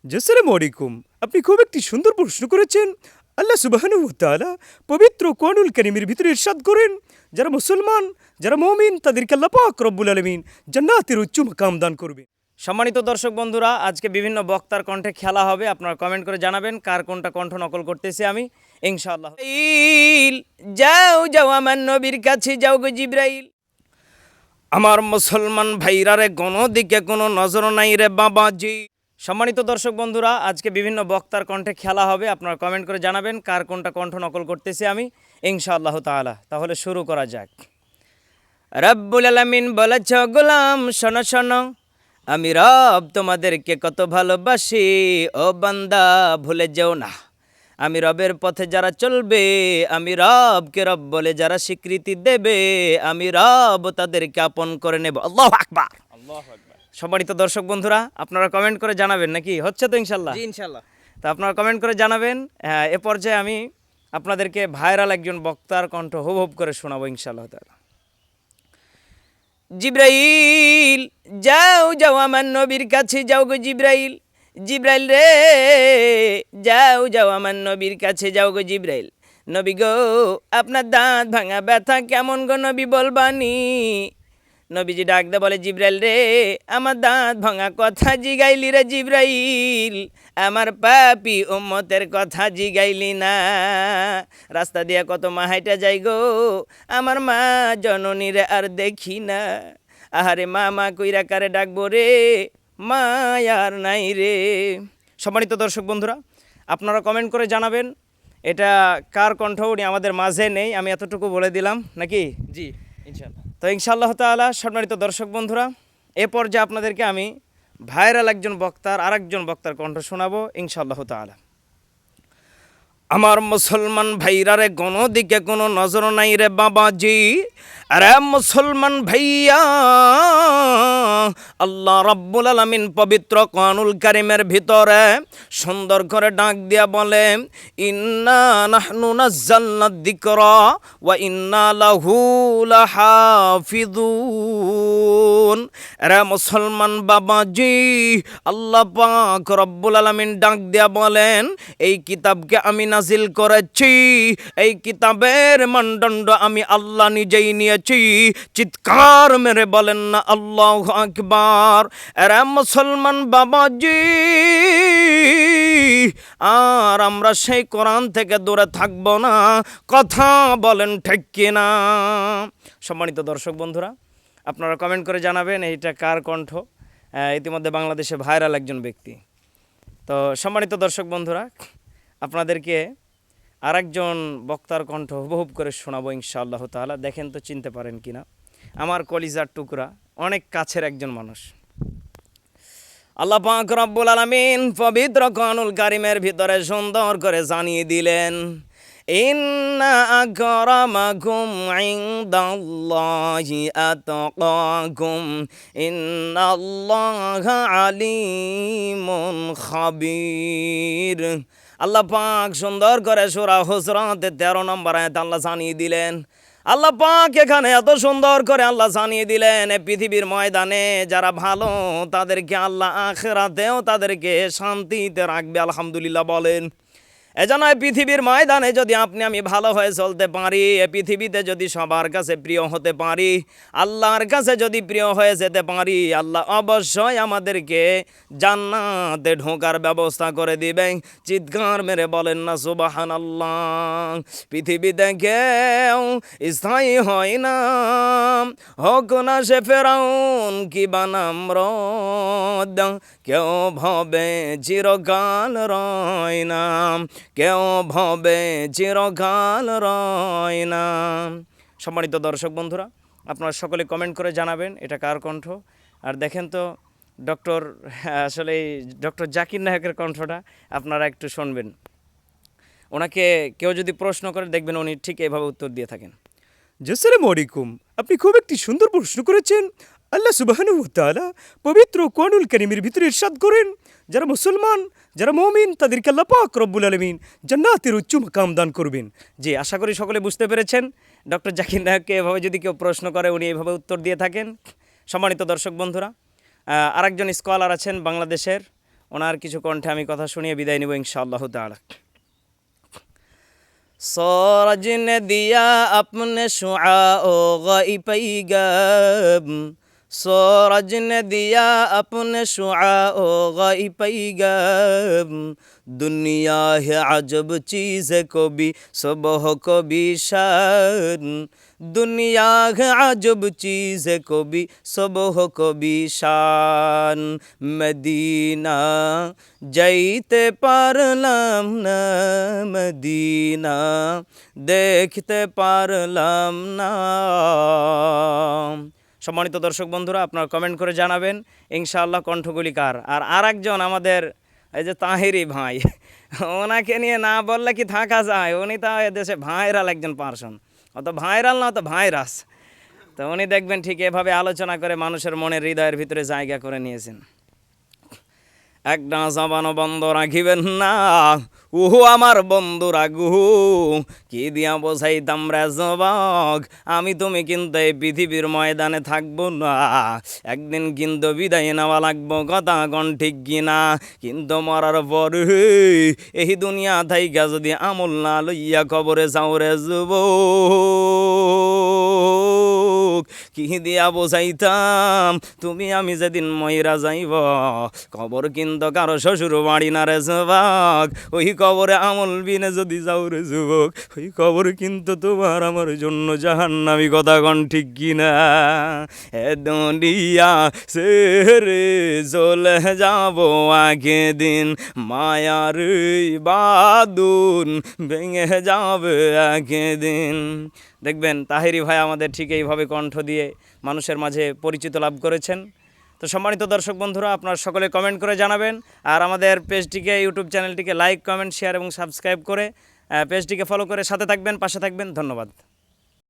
আসসালামু আলাইকুম। আপনি খুব একটি সুন্দর প্রশ্ন করেছেন। আল্লাহ সুবহানাহু ওয়া তাআলা পবিত্র কোরআনুল কারীমের ভিতরে ইরশাদ করেন, যারা মুসলমান, যারা মুমিন তাদেরকে আল্লাহ পাক রব্বুল আলামিন জান্নাতের উচ্চ মাকাম দান করবেন। সম্মানিত দর্শক বন্ধুরা, আজকে বিভিন্ন বক্তার কণ্ঠে খেলা হবে। আপনারা কমেন্ট করে জানাবেন কার কোনটা কণ্ঠ নকল করতেছি আমি, ইনশাআল্লাহ। যাও যাও আমার নবীর কাছে যাও গো জিব্রাইল। আমার মুসলমান ভাইরারে কোনো দিকে কোনো নজর নাই রে বাবাজি। সম্মানিত দর্শক বন্ধুরা, আজকে বিভিন্ন বক্তার কণ্ঠে খেলা হবে। আপনারা কমেন্ট করে জানাবেন কার কোনটা কণ্ঠ নকল করতেছি আমি, ইনশাআল্লাহ তাআলা। তাহলে শুরু করা যাক। রব্বুল আলামিন বলেছ, গোলাম শোনো শোনো, আমি রব তোমাদেরকে কত ভালোবাসি, ও বান্দা ভুলে যেও না। আমি রবের পথে যারা চলবে, আমি রবকে রব বলে যারা স্বীকৃতি দেবে, আমি রব তাদেরকে আপন করে নেব। আল্লাহু আকবার। সম্মানিত দর্শক বন্ধুরা, আপনারা কমেন্ট করে জানাবেন নাকি হচ্ছে তো ইনশাল্লাহ। জি ইনশাআল্লাহ। তো আপনারা কমেন্ট করে জানাবেন। এ পর্যায়ে আমি আপনাদেরকে ভাইরাল একজন বক্তার কণ্ঠ হুবহুব করে শোনাবো ইনশাআল্লাহ তাআলা। জিব্রাইল যাও যাও আমার নবীর কাছে যাও গো জিব্রাইল। জিব্রাইল রে যাও যাও আমার নবীর কাছে যাও গো জিব্রাইল। নবী গো আপনার দাঁত ভাঙা ব্যথা কেমন গো নবী বলবানি। নবীজি ডাক দে বলে, জিব্রাইল রে আমার দাঁত ভাঙা কথা জিগাইলি রে জিব্রাইল, আমার পাপি উম্মতের কথা জিগাইলি না। রাস্তা দিয়া কত মা হাইটা যাই গো, আমার মা জননীরে আর দেখি না। আহারে মা মা কইরা কারে ডাকবো রে, মা আর নাই রে। সম্মানিত দর্শক বন্ধুরা, আপনারা কমেন্ট করে জানাবেন এটা কার কণ্ঠ, উনি আমাদের মাঝে নেই, আমি এতটুকু বলে দিলাম নাকি। জি ইনশাআল্লাহ। তো ইনশাআল্লাহ তাআলা সম্মানিত দর্শক বন্ধুরা, এ পর্যায়ে আপনাদেরকে আমি ভাইরাল একজন বক্তার আরেকজন বক্তার কণ্ঠ শোনাবো ইনশাআল্লাহ তাআলা। আমার মুসলমান ভাইরারে কোনো দিকে কোনো নজর নাই রে বাবাজি। আরে মুসলমান ভাইয়া, আল্লাহ রাব্বুল আলামিন পবিত্র কোরআনুল কারীমের ভিতরে সুন্দর করে ডাক দিয়া বলে, ইন্না নাহনু নাযালনা যিকরা ওয়া ইন্না লাহু লাহাফিযুন। আরে মুসলমান বাবাজি, আল্লাহ পাক রব্বুল আলামিন ডাক দিয়া বলেন, এই কিতাবকে আমি নাজিল করেছি, এই কিতাবের মানদণ্ড আমি আল্লাহ নিজেই নিয়েছি। চিৎকার মেরে বলেন না আল্লাহু আকবার। আরে মুসলমান বাবাজি, আর আমরা সেই কোরআন থেকে দূরে থাকবো না, কথা বলেন ঠিক কিনা। সম্মানিত দর্শক বন্ধুরা, আপনারা কমেন্ট করে জানাবেন এইটা কার কণ্ঠ। ইতিমধ্যে বাংলাদেশে ভাইরাল একজন ব্যক্তি। তো সম্মানিত দর্শক বন্ধুরা, আপনাদেরকে আরেকজন বক্তার কণ্ঠ হুবহুব করে শোনাবো ইনশাআল্লাহ তাআলা। দেখেন তো চিনতে পারেন কিনা। আমার কলিজার টুকরা, অনেক কাছের একজন মানুষ। আল্লাহ পাক রব্বুল আলামিন পবিত্র কোরআনুল কারীমের ভিতরে সুন্দর করে জানিয়ে দিলেন, ইন্না আকরামাকুম ইনদাল্লাহি আতকাকুম ইন্নাল্লাহা আলিমুন খাবীর। আল্লাহ পাক সুন্দর করে সূরা হুজরাতের 13 নম্বর আয়াত আল্লাহ জানিয়ে দিলেন। আল্লাহ পাক এখানে এত সুন্দর করে আল্লাহ জানিয়ে দিলেন, পৃথিবীর ময়দানে যারা ভালো তাদেরকে আল্লাহ আখিরাতেও তাদেরকে শান্তিতে রাখবে। আলহামদুলিল্লাহ বলেন। এজন্য পৃথিবীর ময়দানে যদি আপনি আমি ভালো হয়ে চলতে পারি, এ পৃথিবীতে যদি সবার কাছে প্রিয় হতে পারি, আল্লাহর কাছে যদি প্রিয় হয়ে যেতে পারি, আল্লাহ অবশ্যই আমাদেরকে জান্নাতে ঢোকার ব্যবস্থা করে দিবেন। চিৎকার মেরে বলেন না সুবহানাল্লাহ। পৃথিবীতে কেউ স্থায়ী হয় না, হোক না সে ফেরাউন কি বানামরদ, কেউ ভবে চিরকাল রয় না, কেউ ভবে চিরকাল রয় না। সম্মানিত দর্শক বন্ধুরা, আপনারা সকলে কমেন্ট করে জানাবেন এটা কার কণ্ঠ। আর দেখেন তো আসলে ডক্টর জাকির নায়কের কণ্ঠটা আপনারা একটু শুনবেন। ওনাকে কেউ যদি প্রশ্ন করে দেখবেন উনি ঠিক এভাবে উত্তর দিয়ে থাকেন। আসসালামু আলাইকুম। আপনি খুব একটি সুন্দর প্রশ্ন করেছেন। আল্লাহ সুবহানাহু ওয়া তাআলা পবিত্র কোরআনুল কারীমের ভিতরে ইরশাদ করেন, যারা মুসলমান, যারা মুমিন তাদেরকে আল্লাহ পাক রব্বুল আলামিন জান্নাতের উচ্চ মাকাম দান করবেন। জি, আশা করি সকলে বুঝতে পেরেছেন। ডক্টর জাকির নায়ককে এভাবে যদি কেউ প্রশ্ন করে উনি এভাবে উত্তর দিয়ে থাকেন। সম্মানিত দর্শক বন্ধুরা, আরেকজন স্কলার আছেন বাংলাদেশের, ওনার কিছু কণ্ঠে আমি কথা শুনিয়ে বিদায় নেব ইনশাআল্লাহ তাআলা। सूरज ने दिया अपने शुआ ओ गई पैगम, सूरज ने दिया अपने शुआ ओ गई पैगम, दुनिया है अजब चीज़ को भी सुबह को भी शान, दुनिया है अजब चीज़ को भी सुबह को भी शान, मदीना যাইতে পারলাম না, মদিনা দেখতে পারলাম না। সম্মানিত দর্শক বন্ধুরা, আপনারা কমেন্ট করে জানাবেন ইনশাআল্লাহ কণ্ঠগুলি কার। আর একজন আমাদের এই যে তাহিরি ভাই, ওনাকে নিয়ে না বললে কি থাকা যায়, উনি তো এদেশে ভাইরাল একজন পার্সন, অত ভাইরাল না অত ভাইরাস। তো উনি দেখবেন ঠিক এভাবে আলোচনা করে মানুষের মনের হৃদয়ের ভিতরে জায়গা করে নিয়েছেন। একটা জবানও বন্ধ রাখিবেন না, উহু আমার বন্ধুরা গুহু, কি দিয়া বোঝাইতাম রে যুবক, আমি তুমি কিন্তু এই পৃথিবীর ময়দানে থাকবো না, একদিন কিন্তু বিদায় নেওয়া লাগবো, কথা কোন ঠিক কিনা। কিন্তু মরার পরে এই দুনিয়া থাইকা যদি আমল না লইয়া কবরে যাও রে যুবক, কি দিয়া বোঝাইতাম তুমি আমি যেদিন ময়রা যাইব, কবর কিন্তু কারো শ্বশুর বাড়ি না রে যুবক, ওই কবরে আমল বিনে যদি যাও রে যুবক, ওই কবর কিন্তু তোমার আমার জন্য জাহান্নামী, কথা কোন ঠিক কিনা। এ দুনিয়া ছেড়ে চলে যাব একদিন, মায়ার বাঁধন ভেঙে যাবে একদিন। দেখবেন তাহেরি ভাই আমাদের ঠিক এইভাবে কণ্ঠ দিয়ে মানুষের মাঝে পরিচিত লাভ করেছেন। তো সম্মানিত দর্শক বন্ধুরা, আপনারা সকলে কমেন্ট করে জানাবেন, আর আমাদের পেজটিকে, ইউটিউব চ্যানেলটিকে লাইক, কমেন্ট, শেয়ার এবং সাবস্ক্রাইব করে পেজটিকে ফলো করে সাথে থাকবেন, পাশে থাকবেন। ধন্যবাদ।